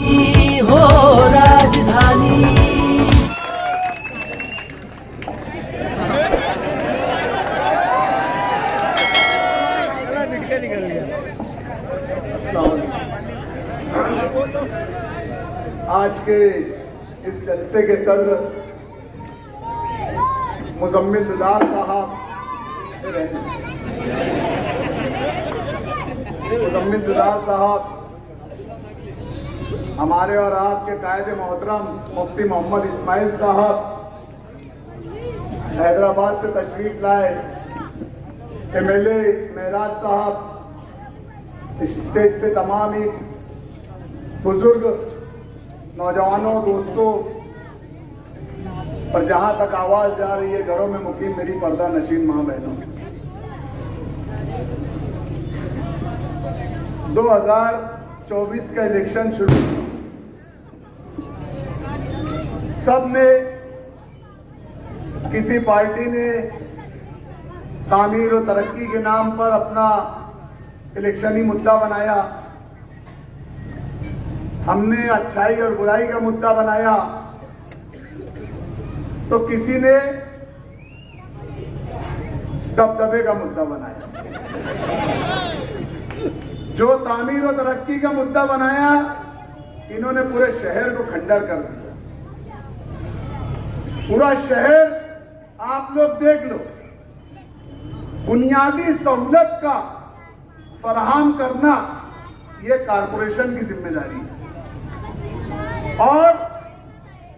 हो राजधानी। आज के इस जलसे के सदर मुजम्मिल दुलार साहब हमारे और आपके कायदे मोहतरम मुफ्ती मोहम्मद इस्माइल साहब हैदराबाद से तशरीफ लाए, MLA मेराज साहब, स्टेज पे तमाम ही बुजुर्ग नौजवानों दोस्तों और जहां तक आवाज जा रही है घरों में मुकीम मेरी पर्दा नशीन मां बहनों, 2024 का इलेक्शन शुरू, सब ने किसी पार्टी ने तामीर और तरक्की के नाम पर अपना इलेक्शनी मुद्दा बनाया, हमने अच्छाई और बुराई का मुद्दा बनाया, तो किसी ने दबदबे का मुद्दा बनाया। जो तामीर और तरक्की का मुद्दा बनाया, इन्होंने पूरे शहर को खंडर कर दिया। पूरा शहर आप लोग देख लो, बुनियादी सहूलत का फराहम करना ये कारपोरेशन की जिम्मेदारी है, और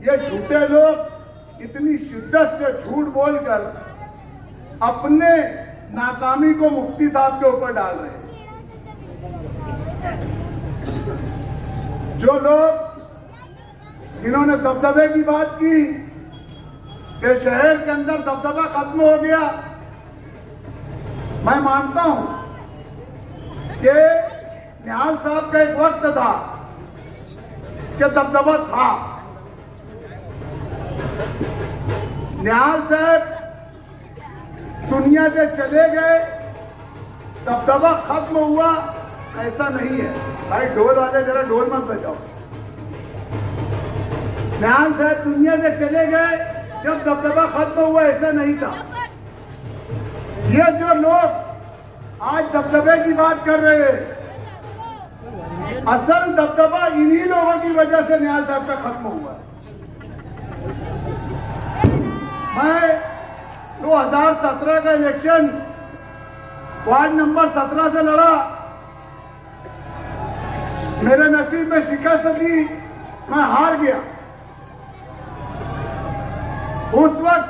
ये झूठे लोग इतनी शिद्दत से झूठ बोलकर अपने नाकामी को मुफ्ती साहब के ऊपर डाल रहे हैं। जो लोग इन्होंने दबदबे की बात की कि शहर के अंदर दबदबा खत्म हो गया, मैं मानता हूं कि निहाल साहब का एक वक्त था कि दबदबा था। निहाल साहब दुनिया से चले गए, दबदबा खत्म हुआ, ऐसा नहीं है। भाई ढोल वाले जरा ढोल मत बजाओ। निहाल साहब दुनिया से चले गए जब दबदबा खत्म हुआ, ऐसा नहीं था। ये जो लोग आज दबदबे की बात कर रहे हैं, असल दबदबा इन्हीं लोगों की वजह से निहाल साहब का खत्म हुआ है। मैं 2017 का इलेक्शन वार्ड नंबर 17 से लड़ा, मेरे नसीब में शिकस्त थी, मैं हार गया। उस वक्त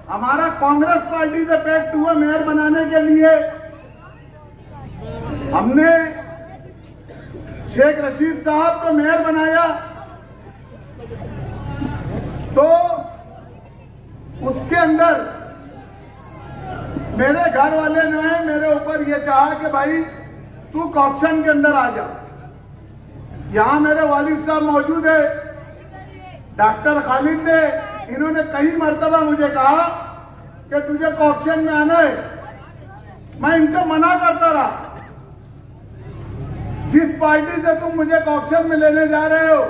हमारा कांग्रेस पार्टी से पैक्ट हुआ मेयर बनाने के लिए। हमने शेख रशीद साहब को मेयर बनाया, तो उसके अंदर मेरे घर वाले ने मेरे ऊपर यह चाहा कि भाई तू कॉर्पोरेशन के अंदर आ जा। यहां मेरे वालिद साहब मौजूद है, डॉक्टर खालिद ने, इन्होंने कई मर्तबा मुझे कहा कि तुझे कॉर्पोरेशन में आना है। मैं इनसे मना करता रहा। जिस पार्टी से तुम मुझे कॉर्पोरेशन में लेने जा रहे हो,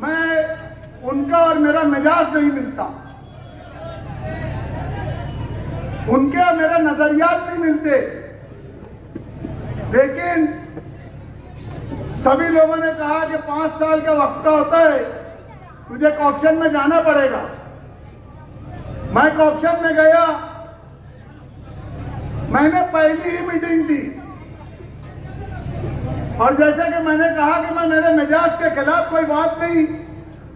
मैं उनका और मेरा मिजाज नहीं मिलता, उनके और मेरे नजरियात नहीं मिलते। लेकिन सभी लोगों ने कहा कि 5 साल का वक्त होता है, तुझे कॉर्पोरेशन में जाना पड़ेगा। मैं कॉर्पोरेशन में गया, मैंने पहली ही मीटिंग दी, और जैसे कि मैंने कहा कि मैं मेरे मिजाज के खिलाफ कोई बात नहीं,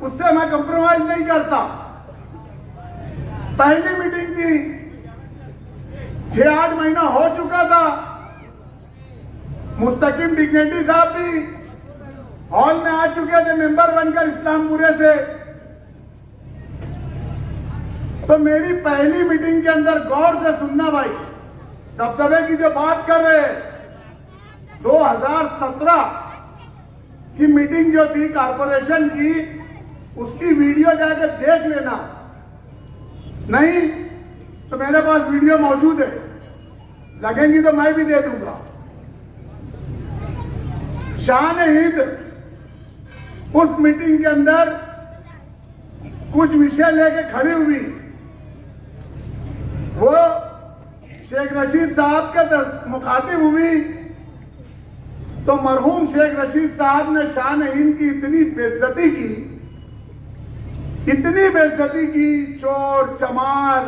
उससे मैं कंप्रोमाइज नहीं करता। पहली मीटिंग थी, 6-8 महीना हो चुका था। मुस्तकिम डिग्नेटी साहब भी हॉल में आ चुके थे मेंबर बनकर इस्लामपुरे से। तो मेरी पहली मीटिंग के अंदर गौर से सुनना भाई, दबदबे की जो बात कर रहे हैं, 2017 की मीटिंग जो थी कारपोरेशन की, उसकी वीडियो जाके देख लेना। नहीं तो मेरे पास वीडियो मौजूद है, लगेंगी तो मैं भी दे दूंगा। शान हिंद उस मीटिंग के अंदर कुछ विषय लेके खड़ी हुई, वो शेख रशीद साहब के मुखातिब हुई, तो मरहूम शेख रशीद साहब ने शान हिंद की इतनी बेइज्जती की, चोर चमार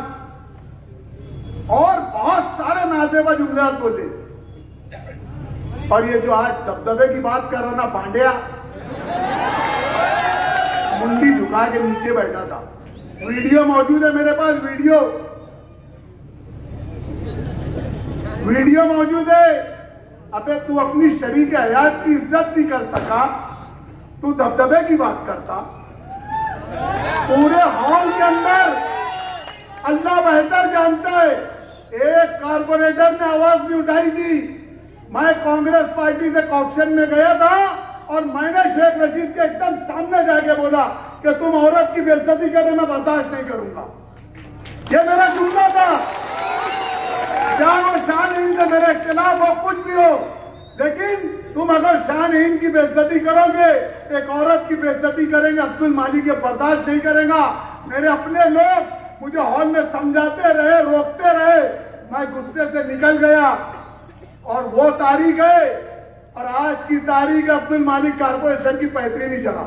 और बहुत सारे नाजेबा जुमलात बोले। और ये जो आज दबदबे की बात कर रहा ना पांड्या, मुंडी झुका के नीचे बैठा था, वीडियो मौजूद है मेरे पास, वीडियो मौजूद है। अबे तू अपनी शरीक हयात की इज्जत नहीं कर सका, तू दबदबे की बात करता। पूरे हॉल के अंदर अल्लाह बेहतर जानता है, एक कारपोरेटर ने आवाज नहीं उठाई थी। मैं कांग्रेस पार्टी से कॉप्शन में गया था और मैंने शेख रशीद के एकदम सामने जाके बोला कि तुम औरत की बेइज्जती करने में बर्दाश्त नहीं करूंगा। ये मेरा जुमला था। चाहे वो शान हिंद से मेरे खिलाफ हो, कुछ भी हो, लेकिन तुम अगर शान हिंद की बेइज्जती करोगे, एक औरत की बेइज्जती करेंगे, अब्दुल मालिक ये बर्दाश्त नहीं करेगा। मेरे अपने लोग मुझे हॉल में समझाते रहे, रोकते रहे, मैं गुस्से से निकल गया और वो तारीख है, और आज की तारीख अब्दुल मालिक कारपोरेशन की पैतरी चला।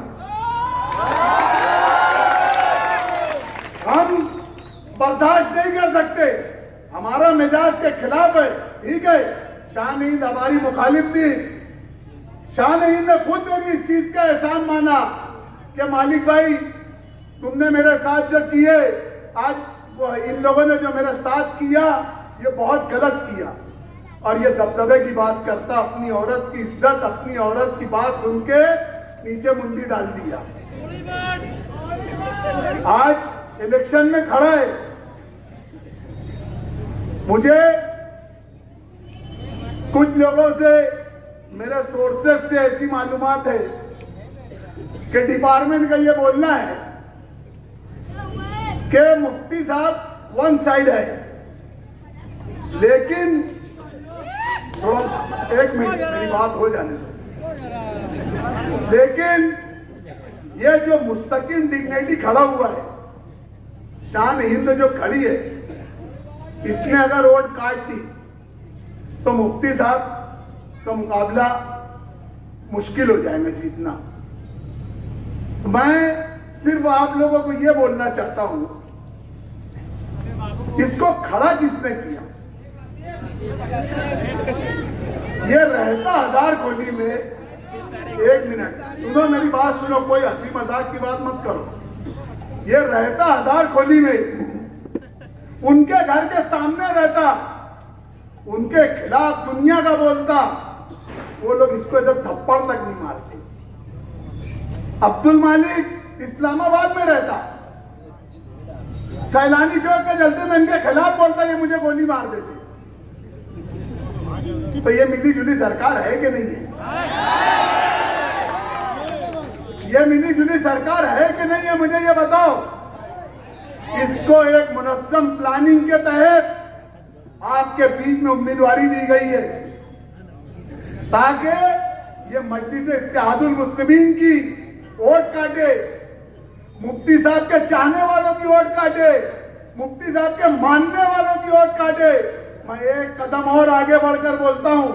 हम बर्दाश्त नहीं कर सकते, हमारा मिजाज के खिलाफ है, ठीक है। शान हिंद हमारी मुखालिफ थी, शान हिंद ने खुद मेरी इस चीज का एहसान माना कि मालिक भाई तुमने मेरे साथ जो किए, आज इन लोगों ने जो मेरे साथ किया ये बहुत गलत किया। और ये दबदबे की बात करता, अपनी औरत की इज्जत, अपनी औरत की बात सुन के नीचे मुंडी डाल दिया। आज इलेक्शन में खड़ा है, मुझे कुछ लोगों से, मेरे सोर्सेस से ऐसी मालूमात है कि डिपार्टमेंट का ये बोलना है कि मुफ्ती साहब वन साइड है, लेकिन एक मिनट मेरी बात हो जाने दो। लेकिन ये जो मुस्तकिम डिग्निटी खड़ा हुआ है, शान हिंद जो खड़ी है, इसने अगर वोट काट दी तो मुफ्ती साहब का मुकाबला मुश्किल हो जाएगा जीतना। मैं सिर्फ आप लोगों को यह बोलना चाहता हूं, इसको खड़ा किसने किया? ये रहता हजार खोली में, एक मिनट सुनो मेरी बात सुनो, कोई हंसी मजाक की बात मत करो। ये रहता हजार खोली में उनके घर के सामने रहता, उनके खिलाफ दुनिया का बोलता, वो लोग इसको इधर थप्पड़ तक नहीं मारते। अब्दुल मालिक इस्लामाबाद में रहता, सैलानी चौक के जलते में इनके खिलाफ बोलता, ये मुझे गोली मार देते। तो ये मिली जुली सरकार है कि नहीं है? ये मिली जुली सरकार है कि नहीं है, मुझे ये बताओ। इसको एक मुनज़्ज़म प्लानिंग के तहत आपके बीच में उम्मीदवारी दी गई है ताकि ये मजलिस इत्तेहादुल मुस्लिमीन की वोट काटे, मुफ्ती साहब के चाहने वालों की वोट काटे, मुफ्ती साहब के मानने वालों की वोट काटे। मैं एक कदम और आगे बढ़कर बोलता हूं,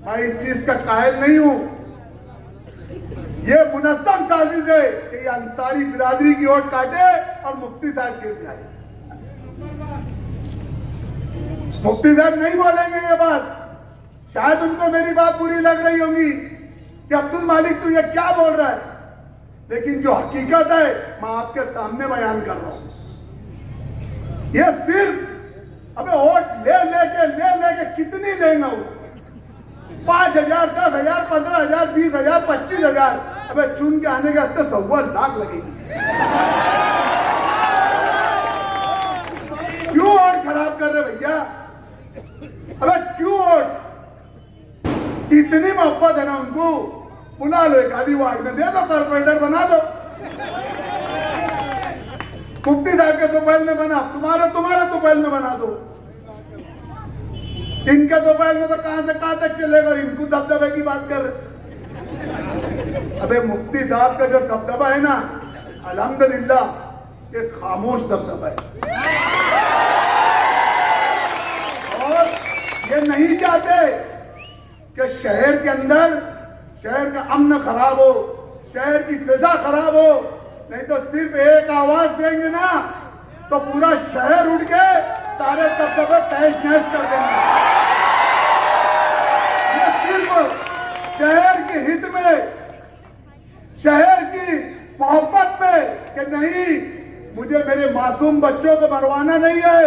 मैं इस चीज का कायल नहीं हूं। ये मुनज़्ज़म साजिश है कि ये अंसारी बिरादरी की वोट काटे और मुफ्ती साहब गिर जाए। मुफ्ती साहब नहीं बोलेंगे ये बात, शायद उनको मेरी बात बुरी लग रही होगी कि अब्दुल मालिक तू ये क्या बोल रहा है, लेकिन जो हकीकत है मैं आपके सामने बयान कर रहा हूं। ये सिर्फ अबे वोट ले लेके कितनी लेंगे वो? 5,000, 10,000, 15,000, 20,000, 25,000, अबे चुन के आने के हफ्ते 1.25 लाख लगेगी। क्यों वोट खराब कर रहे भैया? अबे क्यों वोट? इतनी मोहब्बत है ना उनको, बुला लो एक आधी वार्ड में, दे दो, कॉर्पोरेटर बना दो। मुफ्ती साहब के दोपहर में बना, तुम्हारे दोपहर में बना दो। इनके दोपहर में तो कहां से कहां तक चलेगा, और इनको दबदबे की बात कर रहे। अबे मुफ्ती साहब का जो दबदबा है ना, अल्हम्दुलिल्लाह, एक खामोश दबदबा है। और ये नहीं चाहते कि शहर के अंदर शहर का अमन खराब हो, शहर की फिजा खराब हो। नहीं तो सिर्फ एक आवाज देंगे ना तो पूरा शहर उठ के सारे दबदबे तहस नहस कर देंगे। ये सिर्फ शहर के हित में, शहर की मोहब्बत में कि नहीं, मुझे मेरे मासूम बच्चों को मरवाना नहीं है,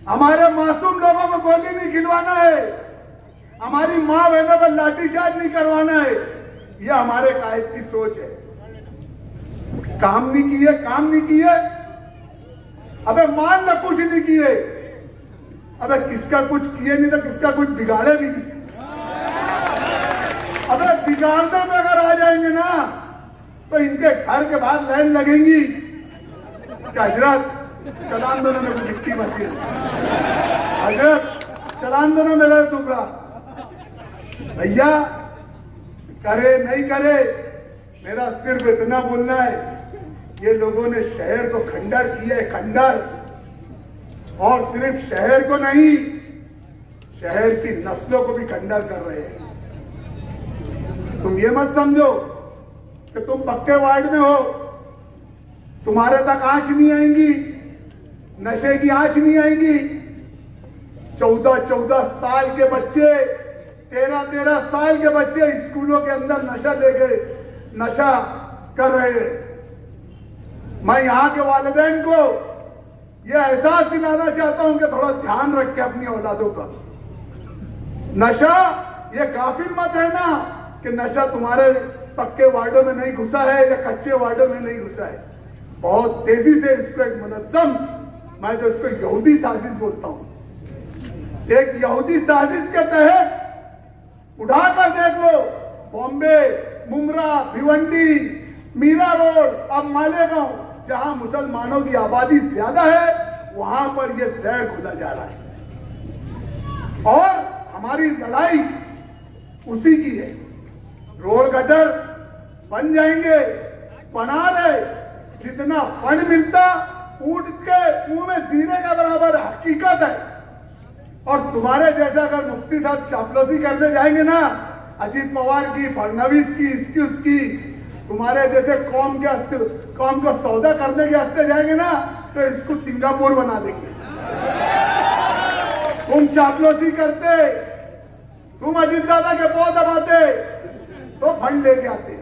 हमारे मासूम लोगों को गोली नहीं खिलवाना है, हमारी मां बहनों पर लाठीचार्ज नहीं करवाना है। यह हमारे कायद की सोच है। काम नहीं किए, काम नहीं किए, अबे मान लो कुछ नहीं किए, अबे किसका कुछ किए नहीं तो किसका कुछ बिगाड़े भी नहीं। अबे बिगाड़ने में अगर आ जाएंगे ना तो इनके घर के बाहर लाइन लगेंगी कि हजरत चलान दोनों में मिट्टी बची है, हजरत चलान दोनों मेरा टुकड़ा। भैया करे नहीं करे, मेरा सिर्फ इतना बोलना है, ये लोगों ने शहर को खंडर किया है, खंडर। और सिर्फ शहर को नहीं, शहर की नस्लों को भी खंडर कर रहे हैं। तुम ये मत समझो कि तुम पक्के वार्ड में हो, तुम्हारे तक आंच नहीं आएंगी, नशे की आंच नहीं आएंगी। 14-14 साल के बच्चे, 13-13 साल के बच्चे स्कूलों के अंदर नशा लेके नशा कर रहे हैं। मैं यहाँ के वालिदैन को यह एहसास दिलाना चाहता हूं कि थोड़ा ध्यान रखें अपनी औलादों का। नशा ये काफिर मत है ना कि नशा तुम्हारे पक्के वार्डों में नहीं घुसा है या कच्चे वार्डों में नहीं घुसा है। बहुत तेजी से इसको एक मुनज़्ज़म, मैं तो इसको यहूदी साजिश बोलता हूं, एक यहूदी साजिश के तहत उठाकर देख लो, बॉम्बे, मुमरा, भिवंडी, मीरा रोड, अब मालेगांव, जहां मुसलमानों की आबादी ज्यादा है, वहां पर यह शहर खुला जा रहा है। और हमारी लड़ाई उसी की है। रोड गटर बन जाएंगे, बना रहे, जितना फंड मिलता ऊंट के मुंह में जीरे का बराबर हकीकत है। और तुम्हारे जैसा अगर मुफ्ती साहब चापलूसी करने जाएंगे ना, अजीत पवार की, फडणवीस की, इसकी उसकी, तुम्हारे जैसे कौम को सौदा करने के हस्ते जाएंगे ना तो इसको सिंगापुर बना देंगे। तुम चापलूसी करते, तुम अजीत दादा के पौ दबाते तो फंड लेके आते।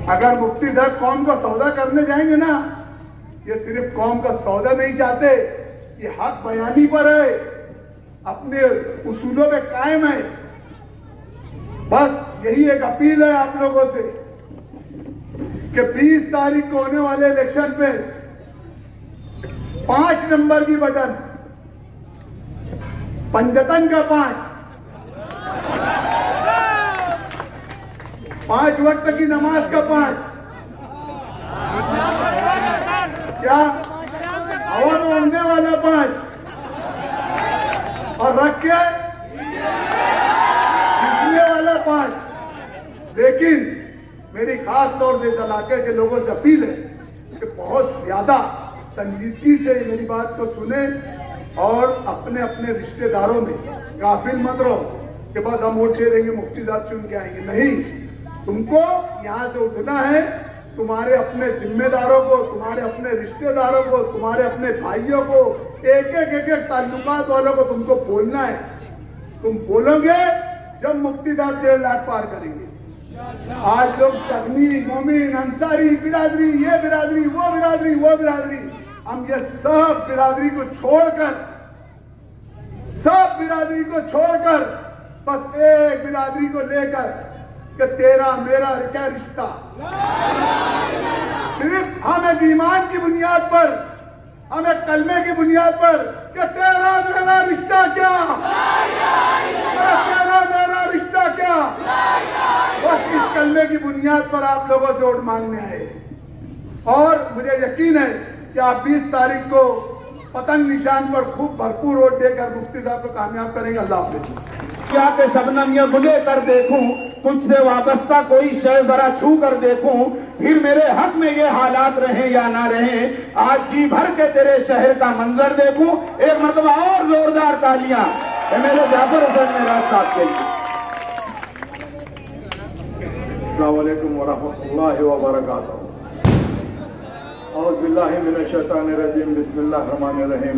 अगर मुफ्ती साहब कौम का सौदा करने जाएंगे ना, ये सिर्फ कौम का सौदा नहीं चाहते, ये हक बयानी पर है, अपने उसूलों पे कायम है। बस यही एक अपील है आप लोगों से कि 20 तारीख को होने वाले इलेक्शन पे 5 नंबर की बटन, पंजतन का 5 वक्त की नमाज का 5, क्या हवा में उड़ने वाला 5, और रख के वाला 5। लेकिन मेरी खास तौर से इस इलाके के लोगों से अपील है कि बहुत ज्यादा संजीदगी से मेरी बात को सुने और अपने अपने रिश्तेदारों में गाफिल मत रहो कि बस हम वोट दे देंगे, मुफ्ती साहब चुन के आएंगे। नहीं, तुमको यहां से उठना है, तुम्हारे अपने जिम्मेदारों को, तुम्हारे अपने रिश्तेदारों को, तुम्हारे अपने भाइयों को, एक एक ताल्लुकात वालों को तुमको बोलना है। तुम बोलोगे जब मुफ्ती साहब 1.5 लाख पार करेंगे। आज लोग तकनी, मोमिन, अंसारी बिरादरी, ये बिरादरी, वो बिरादरी, वो बिरादरी, हम ये सब बिरादरी को छोड़कर, सब बिरादरी को छोड़कर बस एक बिरादरी को लेकर कि तेरा मेरा क्या रिश्ता, सिर्फ हम एक ईमान की बुनियाद पर, हम एक कलमे की बुनियाद पर कि तेरा मेरा रिश्ता क्या, तेरा मेरा रिश्ता क्या, बस इस कलमे की बुनियाद पर आप लोगों से वोट मांगने आए। और मुझे यकीन है कि आप 20 तारीख को पतंग निशान पर खूब भरपूर वोट देकर मुफ्ती साहब को कामयाब करेंगे। अल्लाह हाफिज़। क्या के शबनम ये मुझे कर देखूं, तुझसे वाबस्ता कोई शय जरा छू कर देखूं, फिर मेरे हक में ये हालात रहे या ना रहे, आज जी भर के तेरे शहर का मंजर देखूं। एक मरतबा और जोरदार तालियां मेरे जाफर हुसैन मेराज साहब के लिए। अस्सलाम वालेकुम व रहमतुल्लाहि व बरकातहू। औज़ु बिल्लाहि मिनश शैतानिर रजीम, बिस्मिल्लाहिर रहमानिर रहीम।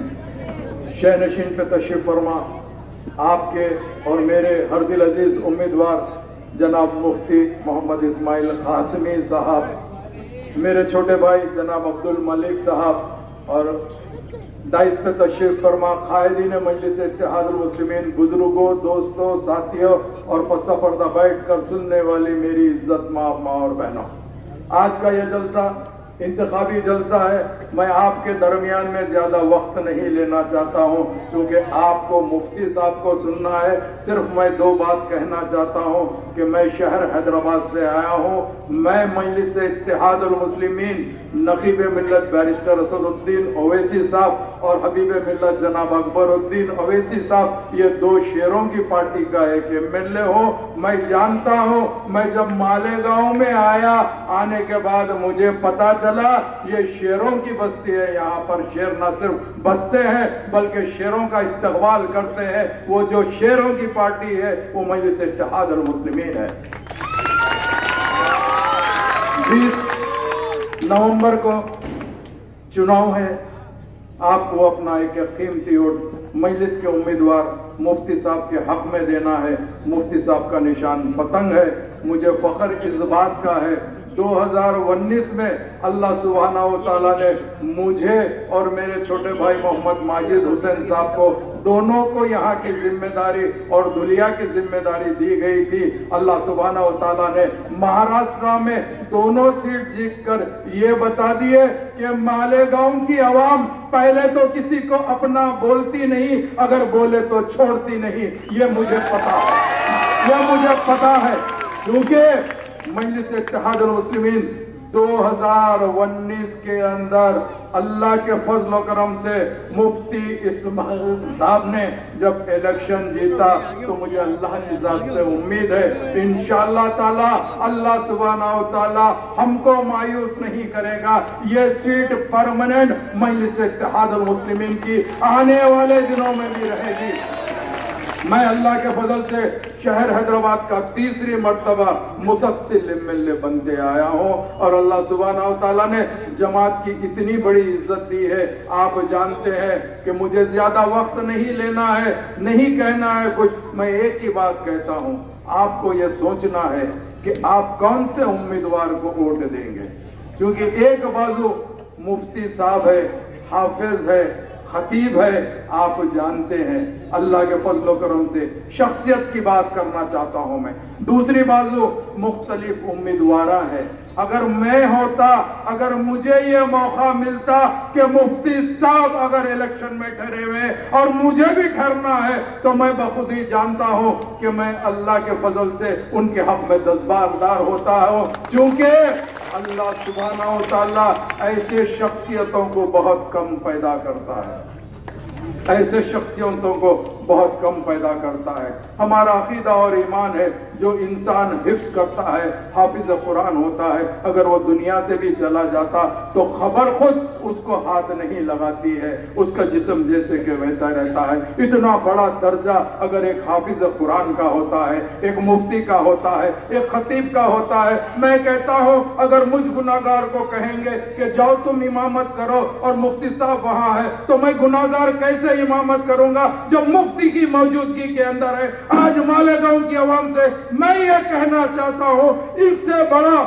शहनशीन पे तशरीफ फरमा आपके और मेरे हर दिल अजीज उम्मीदवार जनाब मुफ्ती मोहम्मद इस्माइल कासमी साहब, मेरे छोटे भाई जनाब अब्दुल मलिक साहब और डाइस पे तशरीफ फरमा कायदीन मजलिस इत्तेहादुल मुस्लिमीन, बुजुर्गों, दोस्तों, साथियों और पस्सा पर्दा बैठ कर सुनने वाली मेरी इज्जत माँ और बहनों, आज का यह जलसा इंतखाबी जलसा है। मैं आपके दरमियान में ज्यादा वक्त नहीं लेना चाहता हूं, क्योंकि आपको मुफ्ती साहब को सुनना है। सिर्फ मैं दो बात कहना चाहता हूं कि मैं शहर हैदराबाद से आया हूं। मैं मजलिस इत्तेहादुल मुस्लिमीन नकीब मिल्लत बैरिस्टर असदुद्दीन ओवैसी साहब और हबीब मिल्लत जनाब अकबरुद्दीन ओवैसी साहब, ये दो शेरों की पार्टी का एक एमएलए हो। मैं जानता हूं, मैं जब मालेगांव में आया, आने के बाद मुझे पता चला ये शेरों की बस्ती है। यहाँ पर शेर न सिर्फ बसते हैं बल्कि शेरों का इस्तकबाल करते हैं। वो जो शेरों की पार्टी है वो मजलिस इत्तेहादुल मुस्लिमीन है। 20 नवंबर को चुनाव है। आपको अपना एक कीमती वोट मजलिस के उम्मीदवार मुफ्ती साहब के हक में देना है। मुफ्ती साहब का निशान पतंग है। मुझे फख्र इस बात का है 2019 में अल्लाह सुब्हाना व तआला ने मुझे और मेरे छोटे भाई मोहम्मद माजिद हुसैन साहब को दोनों को यहाँ की जिम्मेदारी और दुलिया की जिम्मेदारी दी गई थी। अल्लाह सुब्हाना व तआला ने महाराष्ट्र में दोनों सीट जीतकर ये बता दिए कि मालेगांव की आवाम पहले तो किसी को अपना बोलती नहीं, अगर बोले तो छोड़ती नहीं। ये मुझे पता है, ये मुझे पता है, क्योंकि मजलिस इत्तेहादुल मुस्लिमीन 2019 के अंदर अल्लाह के फजल और करम से मुफ्ती इस्माइल साहब ने जब इलेक्शन जीता तो मुझे अल्लाह की जात से उम्मीद है इंशाअल्लाह ताला अल्लाह सुब्हाना व तआला हमको मायूस नहीं करेगा। ये सीट परमानेंट मजलिस इत्तेहादुल मुस्लिमीन की आने वाले दिनों में भी रहेगी। मैं अल्लाह के फजल से शहर हैदराबाद का तीसरी मर्तबा मुसस्सिल एमएलए बनते आया हूँ और अल्लाह सुब्हाना व तआला ने जमात की इतनी बड़ी इज्जत दी है। आप जानते हैं कि मुझे ज्यादा वक्त नहीं लेना है, नहीं कहना है कुछ। मैं एक ही बात कहता हूँ, आपको यह सोचना है कि आप कौन से उम्मीदवार को वोट देंगे, क्योंकि एक बाजू मुफ्ती साहब है, हाफिज है, खतीब है, आप जानते हैं। अल्लाह के फजल करम से शख्सियत की बात करना चाहता हूं मैं। दूसरी बाजू मुख्तलिफ उम्मीदवार है। अगर मैं होता, अगर मुझे ये मौका मिलता कि मुफ्ती साहब अगर इलेक्शन में ठहरे हुए और मुझे भी ठहरना है, तो मैं बखुद ही जानता हूं कि मैं अल्लाह के फजल से उनके हक में दस्तबरदार होता हूं, क्योंकि अल्लाह सुब्हाना व तआला ऐसे शख्सियतों को बहुत कम पैदा करता है, ऐसे शख्सियतों को बहुत कम पैदा करता है। हमारा अकीदा और ईमान है जो इंसान हिफ्ज करता है, हाफिज कुरान होता है, अगर वो दुनिया से भी चला जाता तो खबर खुद उसको हाथ नहीं लगाती है, उसका जिस्म जैसे कि वैसा रहता है। इतना बड़ा दर्जा अगर एक हाफिज कुरान का होता है, एक मुफ्ती का होता है, एक खतीब का होता है। मैं कहता हूं अगर मुझ गुनाहगार को कहेंगे कि जाओ तुम इमामत करो और मुफ्ती साहब वहां है, तो मैं गुनाहगार कैसे इमामत करूंगा जब मुफ्ती की मौजूदगी के अंदर है। आज मालेगांव की आवाम से मैं ये कहना चाहता हूं, इससे बड़ा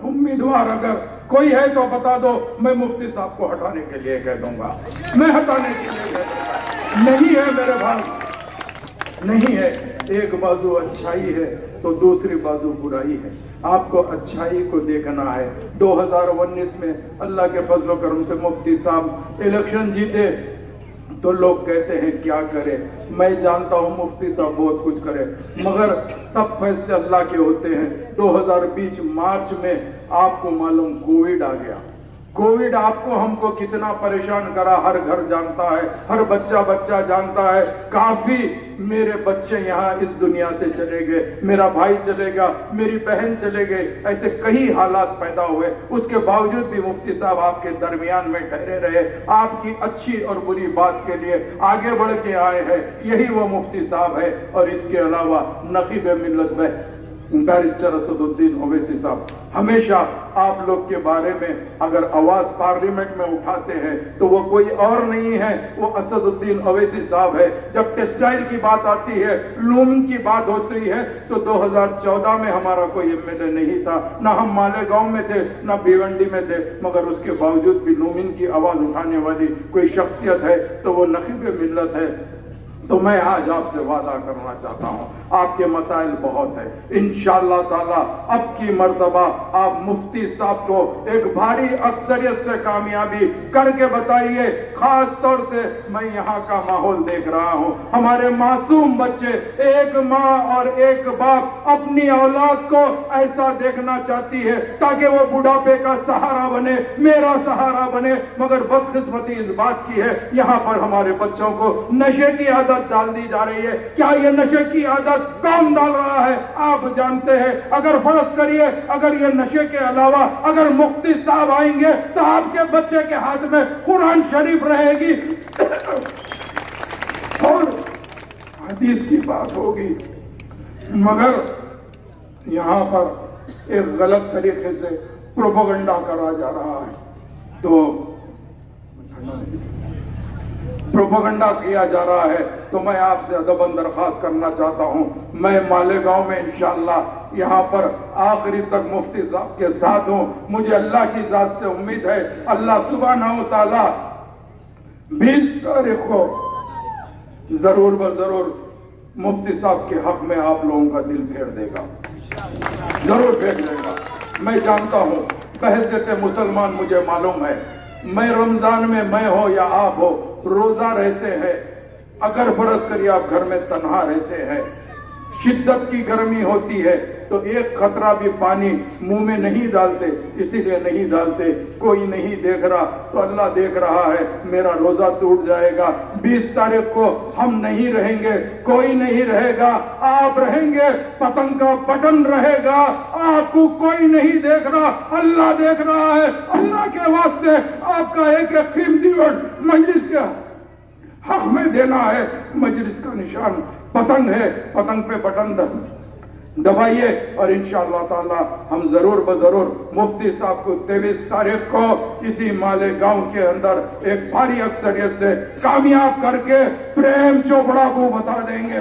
उम्मीदवार अगर कोई है तो बता दो, मैं मुफ्ती साहब को हटाने के लिए कह दूंगा, मैं हटाने के लिए कह दूंगा। नहीं है मेरे भाई, नहीं है। एक बाजू अच्छाई है तो दूसरी बाजू बुराई है। आपको अच्छाई को देखना है। 2019 में अल्लाह के फजल और करम से मुफ्ती साहब इलेक्शन जीते तो लोग कहते हैं क्या करे। मैं जानता हूं मुफ्ती साहब बहुत कुछ करे, मगर सब फैसले अल्लाह के होते हैं। 2020 मार्च में आपको मालूम कोविड आ गया कोविड आपको हमको कितना परेशान करा, हर घर जानता है, हर बच्चा जानता है। काफी मेरे बच्चे यहाँ इस दुनिया से चले गए, मेरा भाई चले गया, मेरी बहन चले गए, ऐसे कई हालात पैदा हुए। उसके बावजूद भी मुफ्ती साहब आपके दरमियान में ठहरे रहे, आपकी अच्छी और बुरी बात के लिए आगे बढ़ के आए हैं। यही वो मुफ्ती साहब है। और इसके अलावा नकीब मिल्लत में बैरिस्टर असदुद्दीन ओवैसी साहब हमेशा आप लोग के बारे में अगर आवाज पार्लियामेंट में उठाते हैं तो वो कोई और नहीं है, वो असदुद्दीन ओवैसी साहब है। जब टेक्सटाइल की बात आती है, लूम की बात होती है, तो 2014 में हमारा कोई एमएलए नहीं था, ना हम मालेगांव में थे, ना भिवंडी में थे, मगर उसके बावजूद भी लूमिन की आवाज उठाने वाली कोई शख्सियत है तो वो नकीब मिल्लत है। तो मैं आज आपसे वादा करना चाहता हूं, आपके मसाइल बहुत है, इंशाअल्लाह ताला अब की मर्तबा आप मुफ्ती साहब को एक भारी अक्सरियत से कामयाबी करके बताइए। खास तौर से मैं यहाँ का माहौल देख रहा हूँ, हमारे मासूम बच्चे, एक माँ और एक बाप अपनी औलाद को ऐसा देखना चाहती है ताकि वो बुढ़ापे का सहारा बने, मेरा सहारा बने। मगर बदकिस्मती इस बात की है, यहाँ पर हमारे बच्चों को नशे की आदत डाल दी जा रही है। क्या ये नशे की आदत कौन डाल रहा है? आप जानते हैं। अगर फर्ज करिए, अगर ये नशे के अलावा अगर मुफ्ती साहब आएंगे तो आपके बच्चे के हाथ में कुरान शरीफ रहेगी और हदीस की बात होगी। मगर यहां पर एक गलत तरीके से प्रोपेगेंडा करा जा रहा है, तो प्रोपेगेंडा किया जा रहा है। तो मैं आपसे अदबन दरखास्त करना चाहता हूं, मैं मालेगांव में इंशाअल्लाह यहां पर आखिरी तक मुफ्ती साहब के साथ हूं। मुझे अल्लाह की जात से उम्मीद है, अल्लाह सुब्हानहू तआला 20 तारीख को जरूर बजरूर मुफ्ती साहब के हक में आप लोगों का दिल फेर देगा, जरूर फेर देगा। मैं जानता हूं, बहैसियत मुसलमान मुझे मालूम है, मैं रमजान में मैं हो या आप हो, रोजा रहते हैं। अगर फर्ज करिए आप घर में तन्हा रहते हैं, शिद्दत की गर्मी होती है, तो एक खतरा भी पानी मुंह में नहीं डालते, इसीलिए नहीं डालते, कोई नहीं देख रहा तो अल्लाह देख रहा है, मेरा रोजा टूट जाएगा। 20 तारीख को हम नहीं रहेंगे, कोई नहीं रहेगा, आप रहेंगे, पतंग का बटन रहेगा, आपको कोई नहीं देख रहा, अल्लाह देख रहा है। अल्लाह के वास्ते आपका एक एक कीमती वक्त मजलिस के हक में देना है। मजलिस का निशान पतंग है, पतंग पे बटन दबाइए और इंशाअल्लाह ताला हम जरूर बजरूर मुफ्ती साहब को 23 तारीख को इसी मालेगांव के अंदर एक भारी अक्सरियत से कामयाब करके प्रेम चोपड़ा को बता देंगे।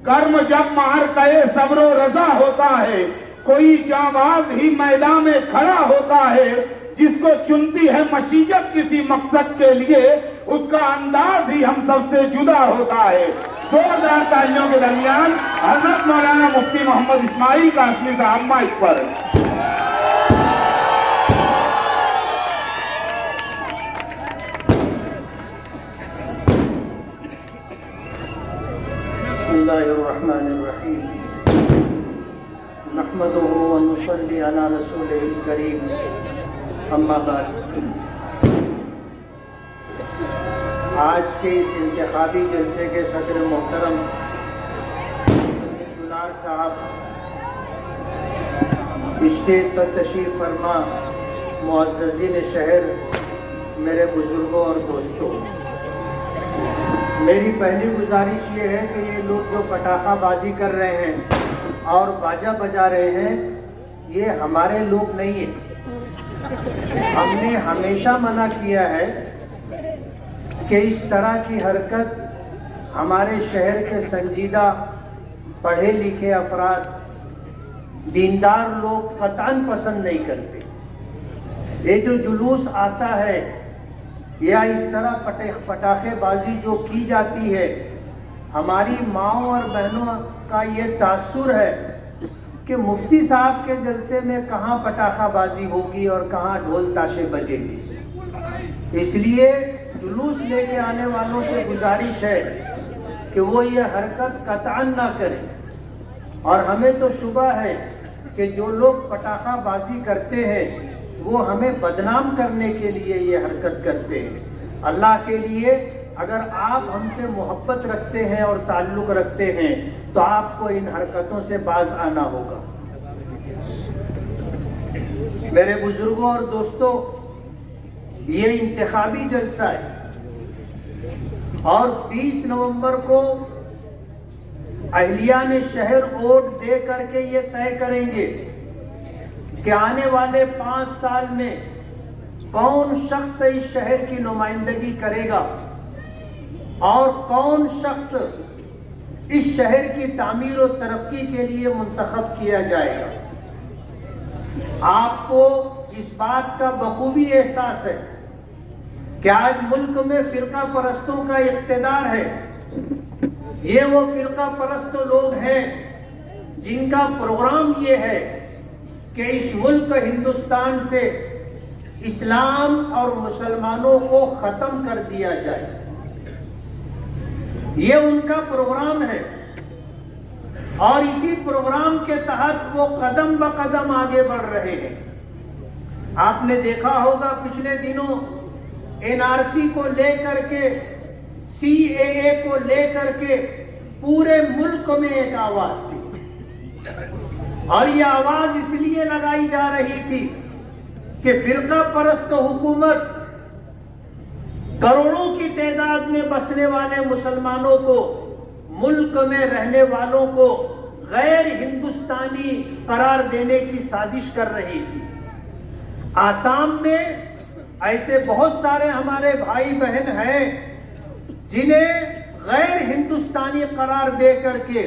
कर्म जब मार कहे सब्रो रजा होता है, कोई जाबाज ही मैदान में खड़ा होता है। जिसको चुनती है मशीयत किसी मकसद के लिए, उसका अंदाज ही हम सबसे जुदा होता है। 2000 तालियों के दरमियान हजरत मौलाना मुफ्ती मोहम्मद इस्माइल कासमी साहब माइक पर। बिस्मिल्लाहिर्रहमानिर्रहीम। नहमदुहु व नुसल्ली अला रसूलिल करीम। अम्मा बाद, आज के इस इंतखाबी जलसे के सदर मोहतरम दुलार साहब, स्टेज पर तशरीफ फरमा मुअज़्ज़ज़ीन शहर, मेरे बुजुर्गों और दोस्तों, मेरी पहली गुजारिश ये है कि ये लोग जो पटाखाबाजी कर रहे हैं और बाजा बजा रहे हैं, ये हमारे लोग नहीं हैं। हमने हमेशा मना किया है कि इस तरह की हरकत हमारे शहर के संजीदा पढ़े लिखे अफराद, दीनदार लोग कतई पसंद नहीं करते। ये जो जुलूस आता है या इस तरह पटाखेबाजी जो की जाती है, हमारी माओ और बहनों का ये तासुर है कि मुफ्ती साहब के जलसे में कहाँ पटाखाबाजी होगी और कहाँ ढोल ताशे बजेगी। इसलिए जुलूस लेके आने वालों से गुजारिश है कि वो ये हरकत कतई ना करें। और हमें तो शुबा है कि जो लोग पटाखाबाजी करते हैं वो हमें बदनाम करने के लिए ये हरकत करते हैं। अल्लाह के लिए अगर आप हमसे मोहब्बत रखते हैं और ताल्लुक रखते हैं तो आपको इन हरकतों से बाज आना होगा। मेरे बुजुर्गों और दोस्तों, ये इंतखाबी जलसा है और 20 नवंबर को अहलिया ने शहर वोट दे करके ये तय करेंगे कि आने वाले 5 साल में कौन शख्स इस शहर की नुमाइंदगी करेगा और कौन शख्स इस शहर की तामीर और तरक्की के लिए मुंतखब किया जाएगा। आपको इस बात का बखूबी एहसास है कि आज मुल्क में फिरका परस्तों का इख्तिदार है। ये वो फिरका परस्त लोग हैं जिनका प्रोग्राम ये है कि इस मुल्क हिंदुस्तान से इस्लाम और मुसलमानों को खत्म कर दिया जाए। ये उनका प्रोग्राम है और इसी प्रोग्राम के तहत वो कदम ब कदम आगे बढ़ रहे हैं। आपने देखा होगा पिछले दिनों एनआरसी को लेकर के, सीएए को लेकर के पूरे मुल्क में एक आवाज थी और ये आवाज इसलिए लगाई जा रही थी कि फिरका परस्त हुकूमत करोड़ों की तादाद में बसने वाले मुसलमानों को, मुल्क में रहने वालों को गैर हिंदुस्तानी करार देने की साजिश कर रही थी। आसाम में ऐसे बहुत सारे हमारे भाई बहन हैं जिन्हें गैर हिंदुस्तानी करार दे करके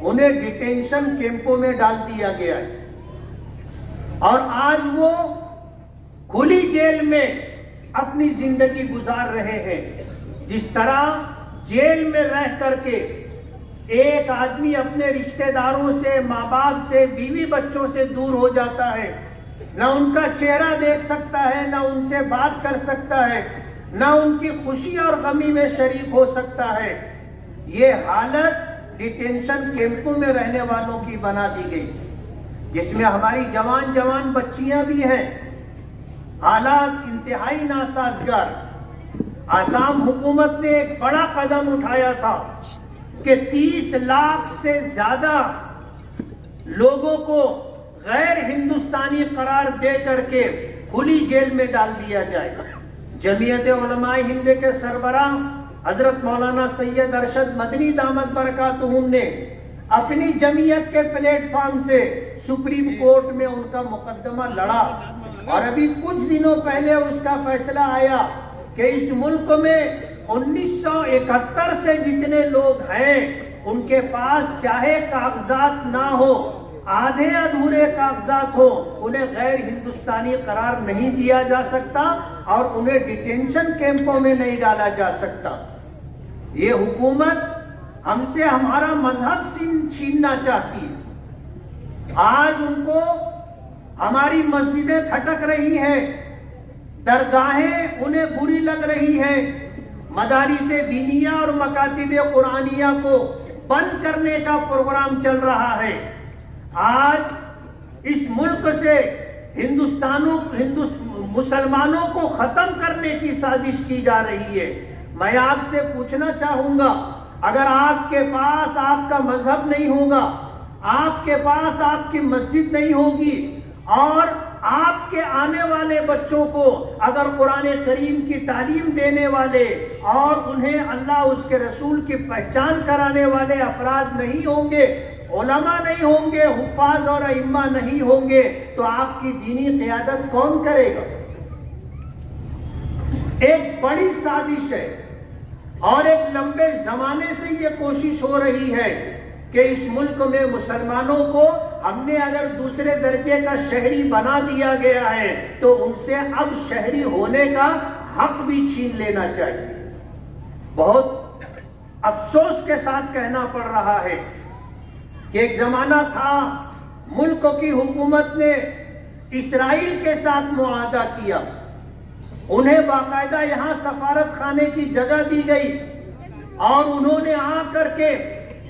उन्हें डिटेंशन कैंपों में डाल दिया गया है और आज वो खुली जेल में अपनी जिंदगी गुजार रहे हैं। जिस तरह जेल में रह करके एक आदमी अपने रिश्तेदारों से, माँ बाप से, बीवी बच्चों से दूर हो जाता है, न उनका चेहरा देख सकता है, न उनसे बात कर सकता है, न उनकी खुशी और गमी में शरीक हो सकता है। ये हालत डिटेंशन कैंपों में रहने वालों की बना दी गई, जिसमें हमारी जवान जवान बच्चियां भी हैं। हालात इंतहाई नासाजगार। आसाम हुकूमत ने एक बड़ा कदम उठाया था कि 30 लाख से ज्यादा लोगों को गैर हिंदुस्तानी करार दे करके खुली जेल में डाल दिया जाए। जमीयत उलमाए हिंद के सरबराह हजरत मौलाना सैयद अरशद मदनी दामद बरकातुहुम ने अपनी जमीयत के प्लेटफॉर्म से सुप्रीम कोर्ट में उनका मुकदमा लड़ा और अभी कुछ दिनों पहले उसका फैसला आया कि इस मुल्क में 1971 से जितने लोग हैं उनके पास चाहे कागजात ना हो, आधे अधूरे कागजात हो, उन्हें गैर हिंदुस्तानी करार नहीं दिया जा सकता और उन्हें डिटेंशन कैंपों में नहीं डाला जा सकता। ये हुकूमत हमसे हमारा मजहब छीनना चाहती है। आज उनको हमारी मस्जिदें खटक रही हैं, दरगाहें उन्हें बुरी लग रही हैं, मदारिसे दीनिया और मकातिबे कुरानिया को बंद करने का प्रोग्राम चल रहा है। आज इस मुल्क से मुसलमानों को खत्म करने की साजिश की जा रही है। मैं आपसे पूछना चाहूंगा, अगर आपके पास आपका मजहब नहीं होगा, आपके पास आपकी मस्जिद नहीं होगी और आपके आने वाले बच्चों को अगर कुरान करीम की तालीम देने वाले और उन्हें अल्लाह उसके रसूल की पहचान कराने वाले अफराद नहीं होंगे, उलमा नहीं होंगे, हुफ्फाज और अइम्मा नहीं होंगे, तो आपकी दीनी क़ियादत कौन करेगा? एक बड़ी साजिश है और एक लंबे जमाने से ये कोशिश हो रही है कि इस मुल्क में मुसलमानों को हमने अगर दूसरे दर्जे का शहरी बना दिया गया है तो उनसे अब शहरी होने का हक भी छीन लेना चाहिए। बहुत अफसोस के साथ कहना पड़ रहा है कि एक जमाना था मुल्क की हुकूमत ने इस्राइल के साथ मुआहदा किया, उन्हें बाकायदा यहां सफारत खाने की जगह दी गई और उन्होंने आकर के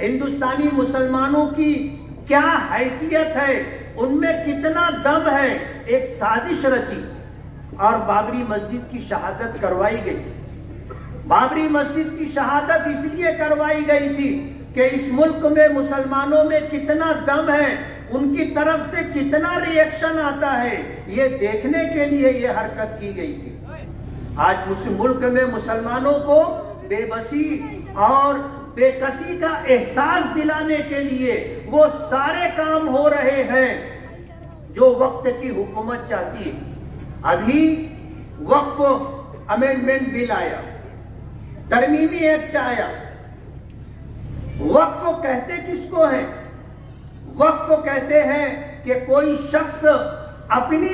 हिंदुस्तानी मुसलमानों की क्या हैसियत है, उनमें कितना दम है। एक साजिश रची और बाबरी मस्जिद की शहादत करवाई गई। बाबरी मस्जिद की शहादत इसलिए करवाई गई थी कि इस मुल्क में मुसलमानों में कितना दम है, उनकी तरफ से कितना रिएक्शन आता है, ये देखने के लिए ये हरकत की गई थी। आज उस मुल्क में मुसलमानों को बेबसी और बेकसी का एहसास दिलाने के लिए वो सारे काम हो रहे हैं जो वक्त की हुकूमत चाहती है। अभी वक्फ अमेंडमेंट बिल आया, तरमीमी एक्ट आया। वक्फ कहते किसको है? वक्फ कहते हैं कि कोई शख्स अपनी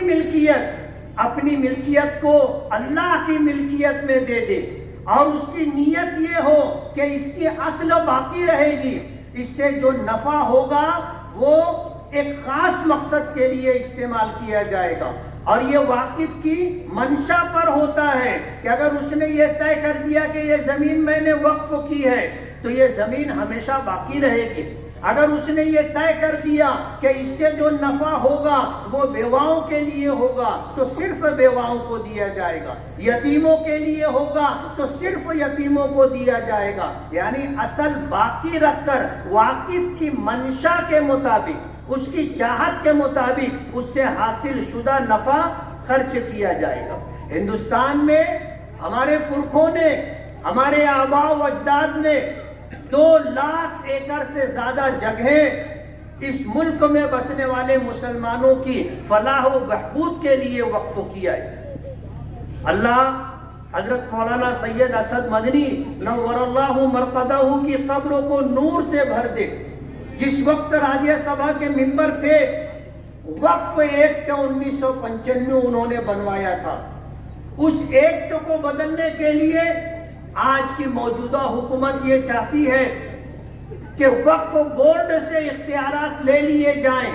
मिल्कियत को अल्लाह की मिल्कियत में दे दे और उसकी नीयत ये हो कि इसकी असल बाकी रहेगी, इससे जो नफा होगा वो एक खास मकसद के लिए इस्तेमाल किया जाएगा। और ये वाकिफ की मंशा पर होता है कि अगर उसने ये तय कर दिया कि ये जमीन मैंने वक्फ की है तो ये जमीन हमेशा बाकी रहेगी। अगर उसने ये तय कर दिया कि इससे जो नफा होगा वो बेवाओं के लिए होगा तो सिर्फ बेवाओं को दिया जाएगा, यतीमों के लिए होगा तो सिर्फ यतीमों को दिया जाएगा। यानी असल बाकी रखकर वाकिफ की मंशा के मुताबिक, उसकी चाहत के मुताबिक उससे हासिल शुदा नफा खर्च किया जाएगा। हिंदुस्तान में हमारे पुरखों ने, हमारे आबा व अजदाद ने 2 लाख एकड़ से ज्यादा जगह इस मुल्क में बसने वाले मुसलमानों की फलाह व बहबूद के लिए वक्फ किया है। अल्लाह हजरत मौलाना सैयद असद मदनी नव्वरल्लाहु मरकदहू की कब्रों को नूर से भर दे। जिस वक्त राज्यसभा के मिंबर पे वक्फ एक्ट 1995 उन्होंने बनवाया था, उस एक्ट को बदलने के लिए आज की मौजूदा हुकूमत ये चाहती है कि वक्फ बोर्ड से इख्तियारात ले लिए जाएं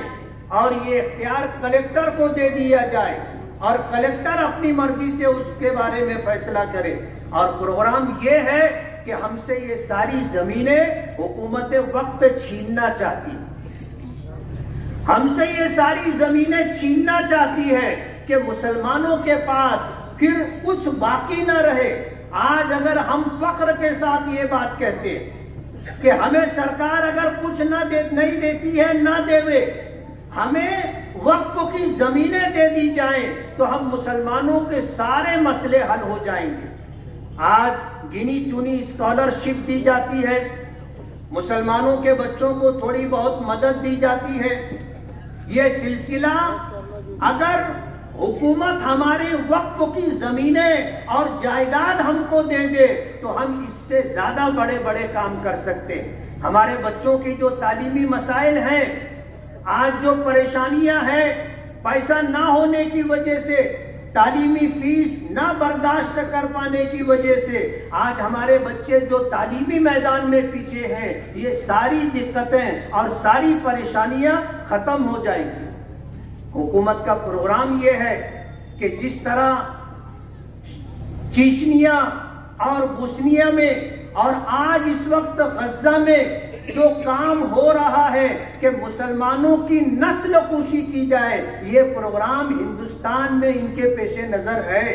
और ये इख्तियार कलेक्टर को दे दिया जाए और कलेक्टर अपनी मर्जी से उसके बारे में फैसला करे। और प्रोग्राम ये है कि हमसे ये सारी जमीनें हुकूमत वक्त छीनना चाहती है। हमसे ये सारी जमीनें छीनना चाहती है कि मुसलमानों के पास फिर कुछ बाकी ना रहे। आज अगर हम फख्र के साथ ये बात कहते हैं कि हमें सरकार अगर कुछ नहीं देती है ना देवे, हमें वक्फ की जमीनें दे दी जाएं तो हम मुसलमानों के सारे मसले हल हो जाएंगे। आज गिनी चुनी स्कॉलरशिप दी जाती है, मुसलमानों के बच्चों को थोड़ी बहुत मदद दी जाती है। ये सिलसिला अगर हुकूमत हमारे वक्फ की जमीनें और जायदाद हमको दे दे तो हम इससे ज्यादा बड़े बड़े काम कर सकते हैं। हमारे बच्चों की जो तालीमी मसाइल हैं, आज जो परेशानियां हैं, पैसा ना होने की वजह से, तालीमी फीस ना बर्दाश्त कर पाने की वजह से आज हमारे बच्चे जो तालीमी मैदान में पीछे हैं, ये सारी दिक्कतें और सारी परेशानियां खत्म हो जाएंगी। हुकूमत का प्रोग्राम ये है कि जिस तरह चीचनिया और बोस्निया में और आज इस वक्त गज्जा में जो काम हो रहा है कि मुसलमानों की नस्ल कुशी की जाए, ये प्रोग्राम हिंदुस्तान में इनके पेशे नजर है।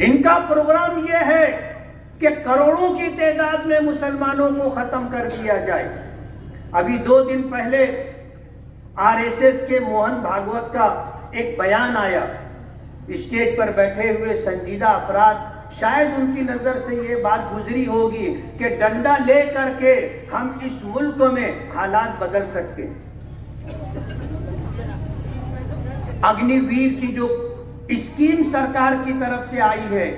इनका प्रोग्राम ये है कि करोड़ों की तादाद में मुसलमानों को खत्म कर दिया जाए। अभी 2 दिन पहले आरएसएस के मोहन भागवत का एक बयान आया। स्टेज पर बैठे हुए संजीदा अफराद, शायद उनकी नजर से ये बात गुजरी होगी कि डंडा ले करके हम इस मुल्क में हालात बदल सकते हैं। अग्निवीर की जो स्कीम सरकार की तरफ से आई है,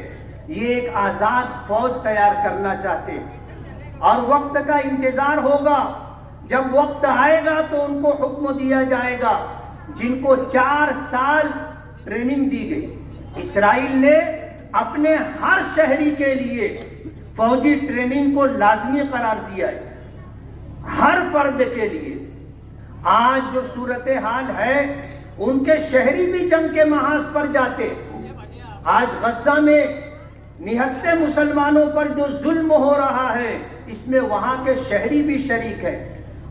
ये एक आजाद फौज तैयार करना चाहते हैं और वक्त का इंतजार होगा। जब वक्त आएगा तो उनको हुक्म दिया जाएगा। जिनको 4 साल ट्रेनिंग दी गई, इसराइल ने अपने हर शहरी के लिए फौजी ट्रेनिंग को लाजमी करार दिया है, हर फर्द के लिए। आज जो सूरत हाल है, उनके शहरी भी जंग के महाज पर जाते। आज गज्जा में निहत्ते मुसलमानों पर जो जुल्म हो रहा है, इसमें वहां के शहरी भी शरीक है।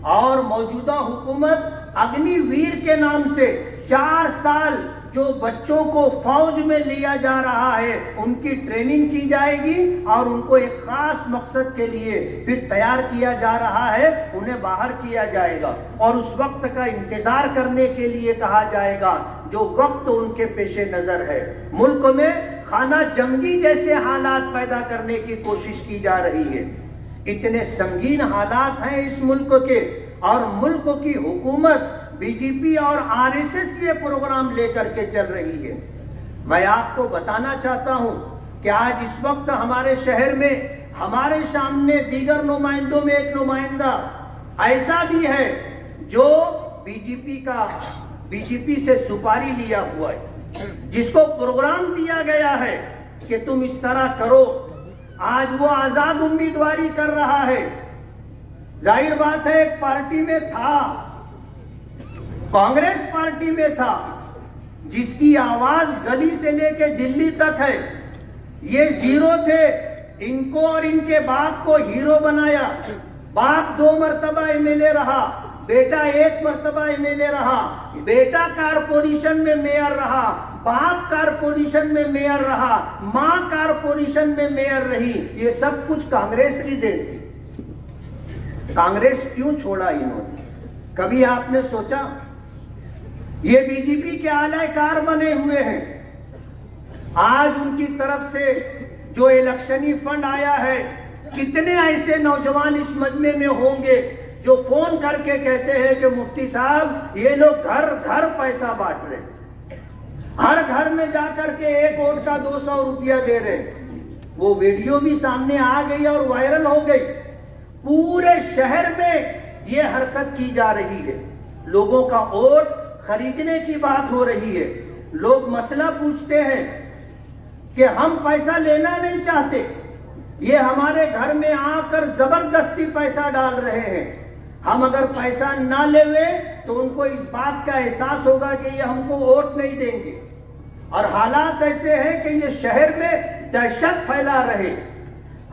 और मौजूदा हुकूमत अग्निवीर के नाम से 4 साल जो बच्चों को फौज में लिया जा रहा है उनकी ट्रेनिंग की जाएगी और उनको एक खास मकसद के लिए फिर तैयार किया जा रहा है, उन्हें बाहर किया जाएगा और उस वक्त का इंतजार करने के लिए कहा जाएगा जो वक्त उनके पेशे नजर है। मुल्क में खाना जंगी जैसे हालात पैदा करने की कोशिश की जा रही है। इतने संगीन हालात हैं इस मुल्क के और मुल्क की हुकूमत बीजेपी और आरएसएस ये प्रोग्राम लेकर के चल रही है। मैं आपको बताना चाहता हूं कि आज इस वक्त हमारे शहर में हमारे सामने दीगर नुमाइंदों में एक नुमाइंदा ऐसा भी है जो बीजेपी से सुपारी लिया हुआ है, जिसको प्रोग्राम दिया गया है कि तुम इस तरह करो। आज वो आजाद उम्मीदवारी कर रहा है। जाहिर बात है एक पार्टी में था, कांग्रेस पार्टी में था, जिसकी आवाज गली से लेके दिल्ली तक है। ये जीरो थे, इनको और इनके बाप को हीरो बनाया। बाप 2 मरतबा एमएलए रहा, बेटा 1 मरतबा एमएलए रहा, बेटा कारपोरेशन में मेयर रहा, बाप कारपोरेशन में मेयर रहा, मां कारपोरेशन में मेयर रही। ये सब कुछ कांग्रेस की देन थी। कांग्रेस क्यों छोड़ा इन्होंने? कभी आपने सोचा? ये बीजेपी के आलाकार बने हुए हैं। आज उनकी तरफ से जो इलेक्शनी फंड आया है, कितने ऐसे नौजवान इस मजमे में होंगे जो फोन करके कहते हैं कि मुफ्ती साहब ये लोग घर घर पैसा बांट रहे, हर घर में जाकर के एक वोट का 200 रुपया दे रहे। वो वीडियो भी सामने आ गई और वायरल हो गई। पूरे शहर में ये हरकत की जा रही है। लोगों का वोट खरीदने की बात हो रही है। लोग मसला पूछते हैं कि हम पैसा लेना नहीं चाहते, ये हमारे घर में आकर जबरदस्ती पैसा डाल रहे हैं। हम अगर पैसा ना लेवे तो उनको इस बात का एहसास होगा कि ये हमको वोट नहीं देंगे। और हालात ऐसे हैं कि ये शहर में दहशत फैला रहे,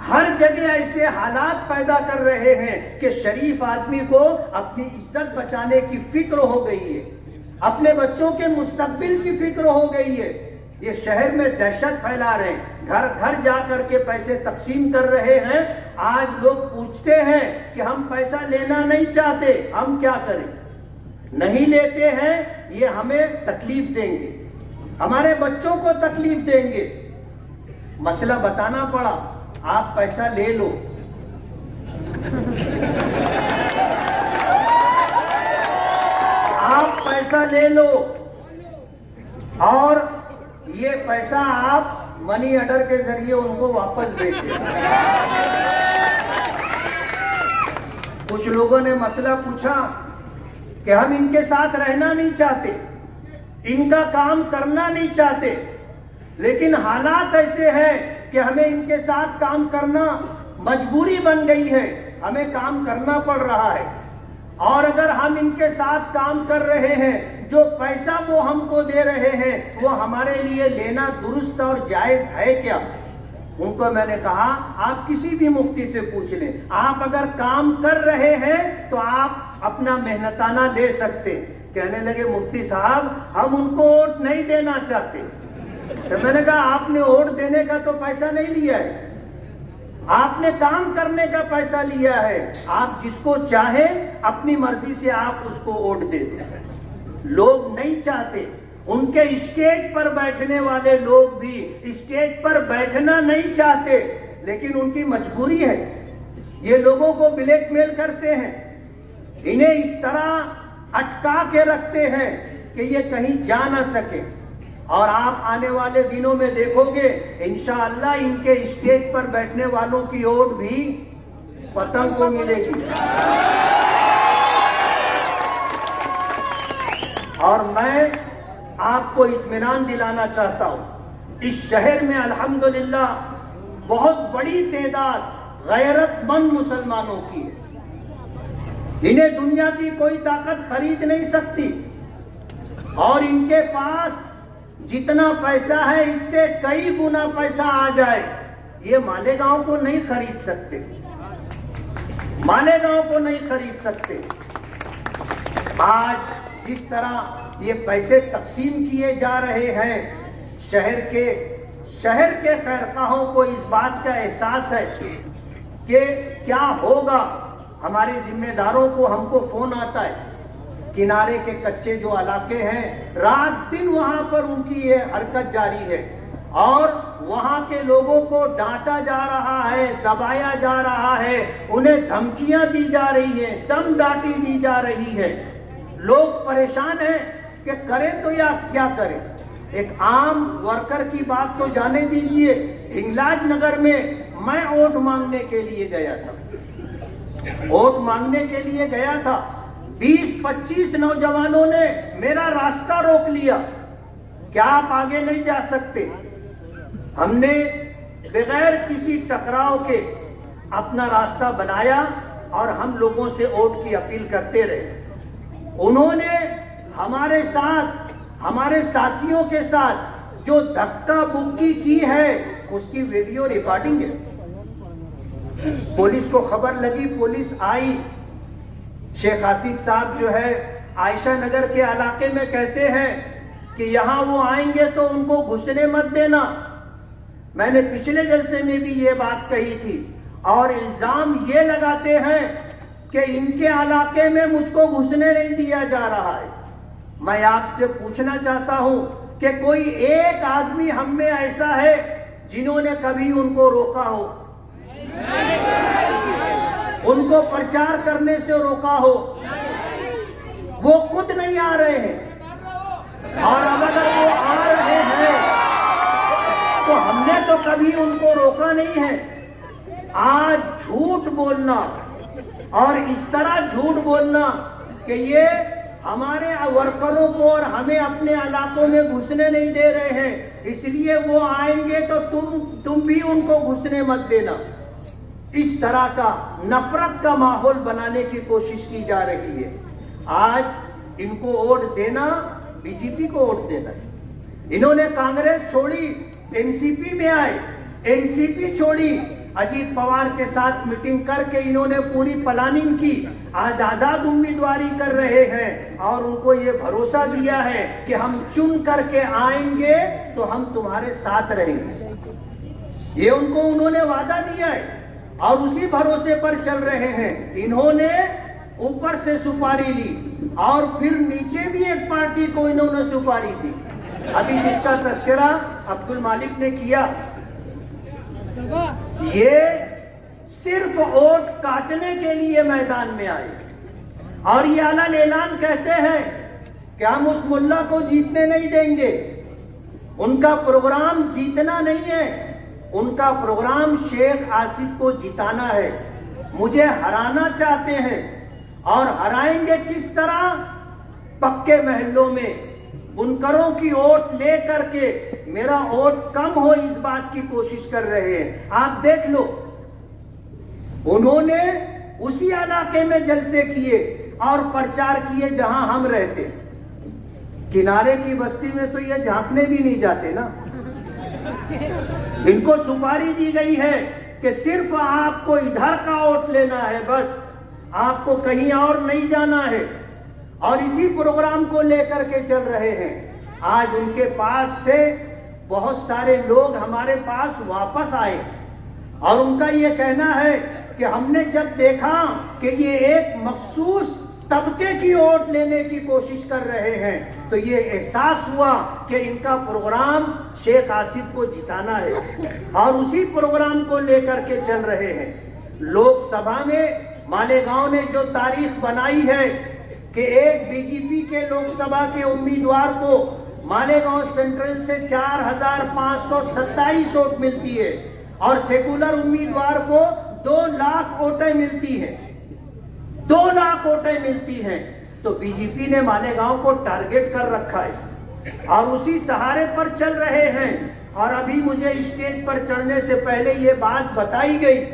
हर जगह ऐसे हालात पैदा कर रहे हैं कि शरीफ आदमी को अपनी इज्जत बचाने की फिक्र हो गई है, अपने बच्चों के मुस्तकबिल की फिक्र हो गई है। ये शहर में दहशत फैला रहे हैं, घर घर जाकर के पैसे तकसीम कर रहे हैं। आज लोग पूछते हैं कि हम पैसा लेना नहीं चाहते, हम क्या करें? नहीं लेते हैं, ये हमें तकलीफ देंगे, हमारे बच्चों को तकलीफ देंगे। मसला बताना पड़ा, आप पैसा ले लो। आप पैसा ले लो और ये पैसा आप मनी ऑर्डर के जरिए उनको वापस भेज दे। कुछ लोगों ने मसला पूछा कि हम इनके साथ रहना नहीं चाहते, इनका काम करना नहीं चाहते, लेकिन हालात ऐसे हैं कि हमें इनके साथ काम करना मजबूरी बन गई है, हमें काम करना पड़ रहा है। और अगर हम इनके साथ काम कर रहे हैं, जो पैसा वो हमको दे रहे हैं वो हमारे लिए लेना दुरुस्त और जायज है क्या? उनको मैंने कहा आप किसी भी मुफ्ती से पूछ लें, आप अगर काम कर रहे हैं तो आप अपना मेहनताना ले सकते। कहने लगे मुफ्ती साहब हम उनको वोट नहीं देना चाहते। तो मैंने कहा आपने वोट देने का तो पैसा नहीं लिया है, आपने काम करने का पैसा लिया है। आप जिसको चाहे अपनी मर्जी से आप उसको वोट दे दो। लोग नहीं चाहते, उनके स्टेज पर बैठने वाले लोग भी स्टेज पर बैठना नहीं चाहते, लेकिन उनकी मजबूरी है। ये लोगों को ब्लैकमेल करते हैं, इन्हें इस तरह अटका के रखते हैं कि ये कहीं जा ना सके। और आप आने वाले दिनों में देखोगे इंशाअल्लाह इनके स्टेज पर बैठने वालों की वोट भी पतंग को मिलेगी। और मैं आपको इत्मीनान दिलाना चाहता हूं, इस शहर में अल्हम्दुलिल्लाह बहुत बड़ी तादाद गैरतमंद मुसलमानों की है। इन्हें दुनिया की कोई ताकत खरीद नहीं सकती और इनके पास जितना पैसा है इससे कई गुना पैसा आ जाए, ये मालेगांव को नहीं खरीद सकते। मालेगांव को नहीं खरीद सकते। आज जिस तरह ये पैसे तकसीम किए जा रहे हैं, शहर के खैरखाहों को इस बात का एहसास है कि क्या होगा। हमारे जिम्मेदारों को हमको फोन आता है, किनारे के कच्चे जो इलाके हैं, रात दिन वहां पर उनकी ये हरकत जारी है और वहां के लोगों को डांटा जा रहा है, दबाया जा रहा है, उन्हें धमकियां दी जा रही है, दम डांटी दी जा रही है। लोग परेशान हैं कि करें तो या क्या करें। एक आम वर्कर की बात तो जाने दीजिए। हिंगलाज नगर में मैं वोट मांगने के लिए गया था, वोट मांगने के लिए गया था। 20-25 नौजवानों ने मेरा रास्ता रोक लिया, क्या आप आगे नहीं जा सकते। हमने बगैर किसी टकराव के अपना रास्ता बनाया और हम लोगों से वोट की अपील करते रहे। उन्होंने हमारे साथ, हमारे साथियों के साथ जो धक्का मुक्की की है उसकी वीडियो रिकॉर्डिंग है। पुलिस को खबर लगी, पुलिस आई। शेख आसिफ साहब जो है आयशा नगर के इलाके में कहते हैं कि यहां वो आएंगे तो उनको घुसने मत देना। मैंने पिछले जलसे में भी ये बात कही थी और इल्जाम ये लगाते हैं कि इनके इलाके में मुझको घुसने नहीं दिया जा रहा है। मैं आपसे पूछना चाहता हूं कि कोई एक आदमी हम में ऐसा है जिन्होंने कभी उनको रोका हो, उनको प्रचार करने से रोका हो? वो खुद नहीं आ रहे हैं और अगर वो आ रहे हैं तो हमने तो कभी उनको रोका नहीं है। आज झूठ बोलना और इस तरह झूठ बोलना कि ये हमारे वर्करों को और हमें अपने इलाकों में घुसने नहीं दे रहे हैं, इसलिए वो आएंगे तो तुम भी उनको घुसने मत देना, इस तरह का नफरत का माहौल बनाने की कोशिश की जा रही है। आज इनको वोट देना, बीजेपी को वोट देना। इन्होंने कांग्रेस छोड़ी, एनसीपी में आए, एनसीपी छोड़ी, अजीत पवार के साथ मीटिंग करके इन्होंने पूरी प्लानिंग की, आज आजाद उम्मीदवारी कर रहे हैं और उनको ये भरोसा दिया है कि हम चुन करके आएंगे तो हम तुम्हारे साथ रहेंगे। ये उनको उन्होंने वादा दिया है और उसी भरोसे पर चल रहे हैं। इन्होंने ऊपर से सुपारी ली और फिर नीचे भी एक पार्टी को इन्होंने सुपारी दी। अभी जिसका तस्करा अब्दुल मालिक ने किया, ये सिर्फ वोट काटने के लिए मैदान में आए और ये आला ऐलान कहते हैं कि हम उस मुल्ला को जीतने नहीं देंगे। उनका प्रोग्राम जीतना नहीं है, उनका प्रोग्राम शेख आसिफ को जिताना है। मुझे हराना चाहते हैं और हराएंगे किस तरह? पक्के महलों में बुनकरों की वोट ले करके मेरा वोट कम हो, इस बात की कोशिश कर रहे हैं। आप देख लो, उन्होंने उसी इलाके में जलसे किए और प्रचार किए जहां हम रहते। किनारे की बस्ती में तो ये झांकने भी नहीं जाते ना। इनको सुपारी दी गई है कि सिर्फ आपको इधर का वोट लेना है, बस आपको कहीं और नहीं जाना है और इसी प्रोग्राम को लेकर के चल रहे हैं। आज उनके पास से बहुत सारे लोग हमारे पास वापस आए और उनका ये कहना है कि हमने जब देखा कि ये एक मखसूस तबके की वोट लेने की कोशिश कर रहे हैं तो ये एहसास हुआ कि इनका प्रोग्राम शेख आसिफ को जिताना है और उसी प्रोग्राम को लेकर के चल रहे हैं। लोकसभा में मालेगांव ने जो तारीख बनाई है कि एक बीजेपी के लोकसभा के उम्मीदवार को मालेगांव सेंट्रल से 4,527 वोट मिलती है और सेकुलर उम्मीदवार को 2 लाख वोटें मिलती है, 2 लाख वोटें मिलती हैं। तो बीजेपी ने मालेगांव को टारगेट कर रखा है और उसी सहारे पर चल रहे हैं। और अभी मुझे स्टेज पर चढ़ने से पहले ये बात बताई गई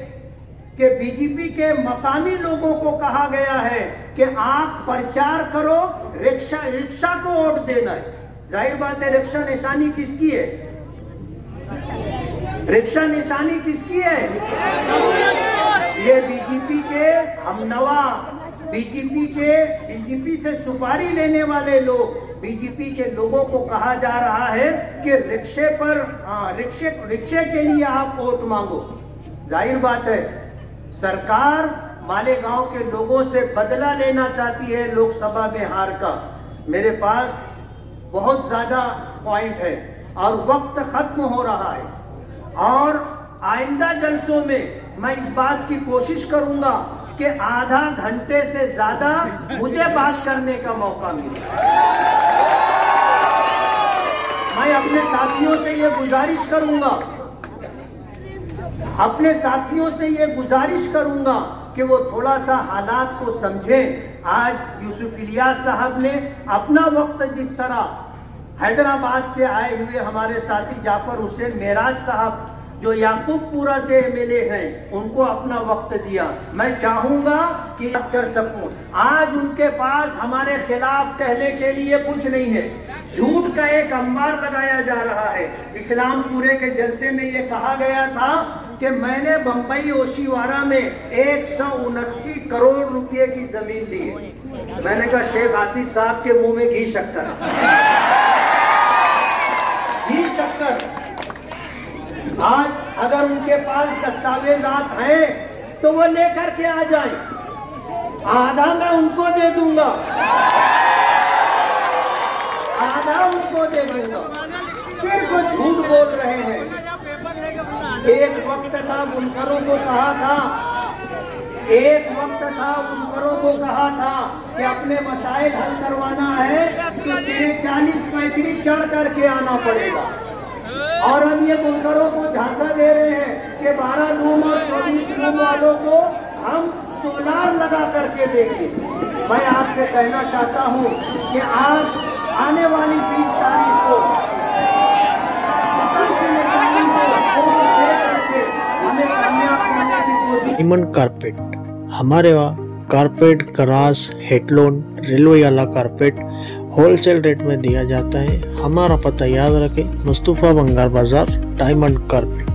कि बीजेपी के मकामी लोगों को कहा गया है कि आप प्रचार करो, रिक्शा को वोट देना है। जाहिर बात है, रिक्शा निशानी किसकी है? रिक्शा निशानी किसकी है? ये बीजेपी के हमनवा, बीजेपी से सुपारी लेने वाले लोग, बीजेपी के लोगों को कहा जा रहा है कि रिक्शे के लिए आप वोट मांगो। जाहिर बात है, सरकार मालेगांव के लोगों से बदला लेना चाहती है लोकसभा में हार का। मेरे पास बहुत ज्यादा पॉइंट है और वक्त खत्म हो रहा है, और आइंदा जलसों में मैं इस बात की कोशिश करूंगा कि आधा घंटे से ज्यादा मुझे बात करने का मौका मिले। मैं अपने साथियों से ये गुजारिश करूंगा कि वो थोड़ा सा हालात को समझें। आज यूसुफ इलियास साहब ने अपना वक्त, जिस तरह हैदराबाद से आए हुए हमारे साथी जाफर हुसैन मेराज साहब जो याकूबपुरा से एमएलए हैं, उनको अपना वक्त दिया। मैं चाहूंगा कि कर सकूं। आज उनके पास हमारे खिलाफ कहने के लिए कुछ नहीं है। झूठ का एक अंबार लगाया जा रहा है। इस्लामपुरे के जलसे में ये कहा गया था कि मैंने बंबई ओशीवारा में 179 करोड़ रुपए की जमीन ली है। मैंने कहा शेख आसिफ साहब के मुंह में घी शक्कर। आज अगर उनके पास दस्तावेजात हैं तो वो लेकर के आ जाएं, आधा मैं उनको दे दूंगा, आधा उनको दे दूंगा। सिर्फ झूठ बोल रहे हैं। एक वक्त था बुनकरों को कहा था, कि अपने मसाइल हल करवाना है तो तेरे 40-35 चढ़ करके आना पड़ेगा। और हम ये बुनकरों को झांसा दे रहे हैं कि 12 रूम और 24 रूम वालों को हम सोलार लगा करके देंगे। मैं आपसे कहना चाहता हूं कि आज आने वाली 20 तारीख को हमें कामयाब करने की कोशिश। डायमंड कारपेट, हमारे वहाँ कारपेट, ग्रास, हेडलोन, रेलवे वाला कारपेट होलसेल रेट में दिया जाता है। हमारा पता याद रखें, मुस्तफा बंगार बाजार, डायमंड कारपेट।